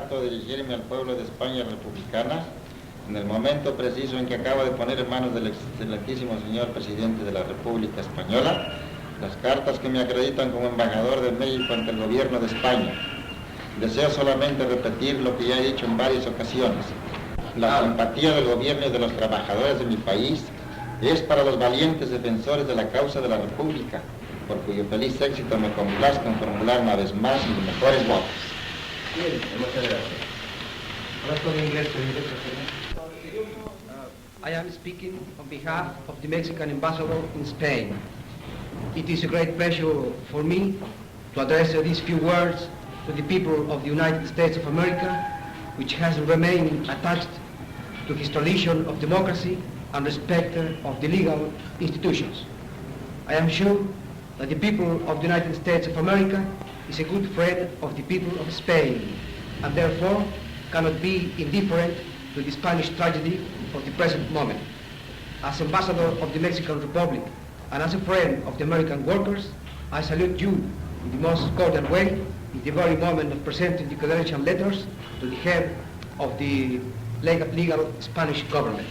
grato dirigirme al pueblo de España republicana en el momento preciso en que acabo de poner en manos del excelentísimo señor presidente de la República Española las cartas que me acreditan como embajador de México ante el gobierno de España. Deseo solamente repetir lo que ya he dicho en varias ocasiones. La simpatía del gobierno y de los trabajadores de mi país es para los valientes defensores de la causa de la República, por cuyo feliz éxito me complazco en formular una vez más mis mejores votos. Bien, muchas gracias. Hablas con inglés, I am speaking on behalf of the Mexican ambassador in Spain. It is a great pleasure for me to address these few words to the people of the United States of America, which has remained attached to his tradition of democracy and respect of the legal institutions. I am sure that the people of the United States of America is a good friend of the people of Spain, and therefore cannot be indifferent to the Spanish tragedy of the present moment. As ambassador of the Mexican Republic and as a friend of the American workers, I salute you in the most cordial way in the very moment of presenting the credential letters to the head of the legal Spanish government.